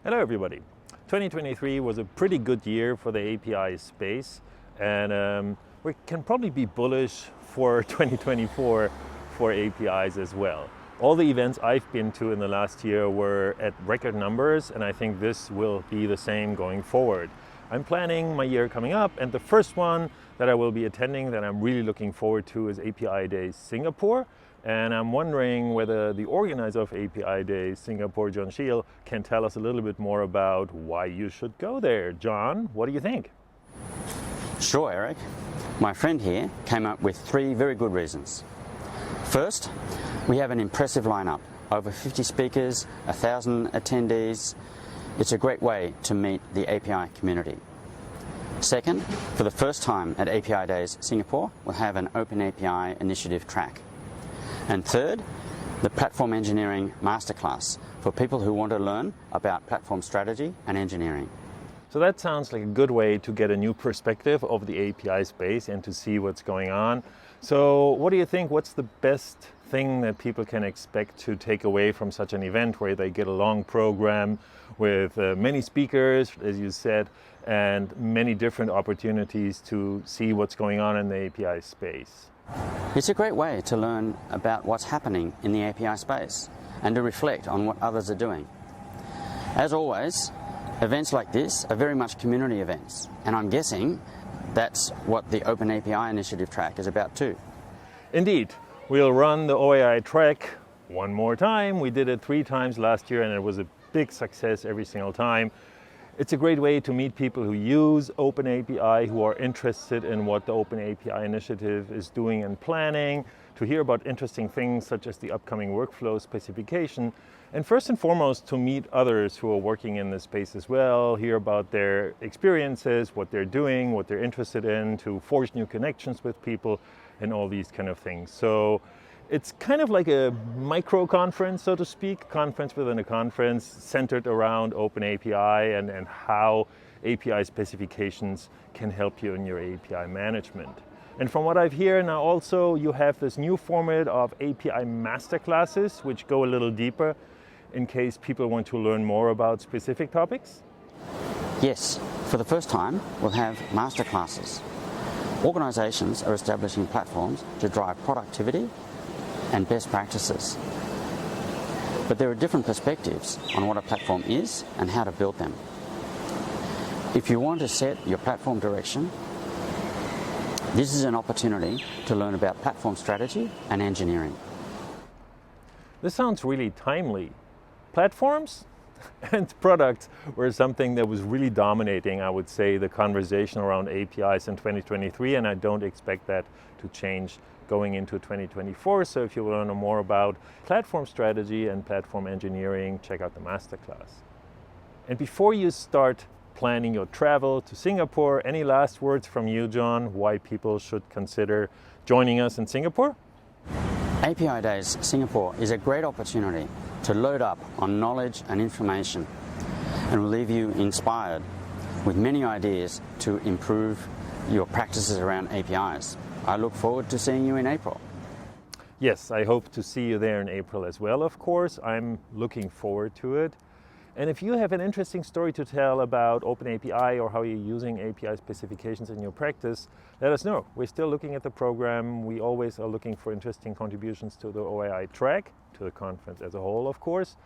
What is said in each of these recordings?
Hello everybody. 2023 was a pretty good year for the API space, and we can probably be bullish for 2024 for APIs as well. All the events I've been to in the last year were at record numbers, and I think this will be the same going forward. I'm planning my year coming up, and the first one that I will be attending that I'm really looking forward to is API Days Singapore. And I'm wondering whether the organizer of API Days Singapore, John Shiel, can tell us a little bit more about why you should go there. John, what do you think? Sure, Eric. My friend here came up with 3 very good reasons. First, we have an impressive lineup. Over 50 speakers, 1,000 attendees. It's a great way to meet the API community. Second, for the first time at API Days Singapore, we'll have an Open API initiative track. And third, the Platform Engineering Masterclass for people who want to learn about platform strategy and engineering. So that sounds like a good way to get a new perspective of the API space and to see what's going on. So what do you think? What's the best thing that people can expect to take away from such an event where they get a long program with many speakers, as you said, and many different opportunities to see what's going on in the API space? It's a great way to learn about what's happening in the API space and to reflect on what others are doing. As always, events like this are very much community events, and I'm guessing that's what the Open API initiative track is about too. Indeed. We'll run the OAI track one more time. We did it 3 times last year and it was a big success every single time. It's a great way to meet people who use Open API, who are interested in what the Open API initiative is doing and planning, to hear about interesting things such as the upcoming workflow specification, and first and foremost to meet others who are working in this space as well, hear about their experiences, what they're doing, what they're interested in, to forge new connections with people and all these kind of things. So it's kind of like a micro conference, so to speak, conference within a conference centered around Open API and how API specifications can help you in your API management. And from what I've heard now also, you have this new format of API masterclasses, which go a little deeper in case people want to learn more about specific topics. Yes, for the first time, we'll have masterclasses. Organizations are establishing platforms to drive productivity and best practices. But there are different perspectives on what a platform is and how to build them. If you want to set your platform direction, this is an opportunity to learn about platform strategy and engineering. This sounds really timely. Platforms and products were something that was really dominating, I would say, the conversation around APIs in 2023, and I don't expect that to change going into 2024. So if you want to know more about platform strategy and platform engineering, check out the masterclass. And before you start planning your travel to Singapore, any last words from you, John, why people should consider joining us in Singapore? API Days Singapore is a great opportunity to load up on knowledge and information and will leave you inspired with many ideas to improve your practices around APIs. I look forward to seeing you in April. Yes, I hope to see you there in April as well, of course. I'm looking forward to it. And if you have an interesting story to tell about Open API or how you're using API specifications in your practice, let us know. We're still looking at the program. We always are looking for interesting contributions to the OAI track, to the conference as a whole, of course.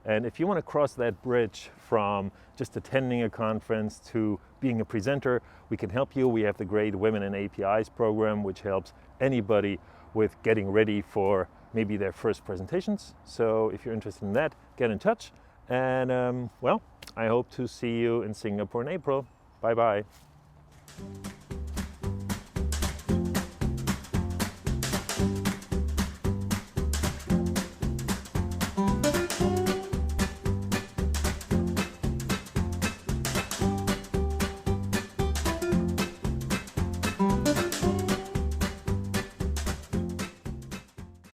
And if you want to cross that bridge from just attending a conference to being a presenter, we can help you. We have the great Women in APIs program, which helps anybody with getting ready for maybe their first presentations. So if you're interested in that, get in touch. And well, I hope to see you in Singapore in April. Bye-bye.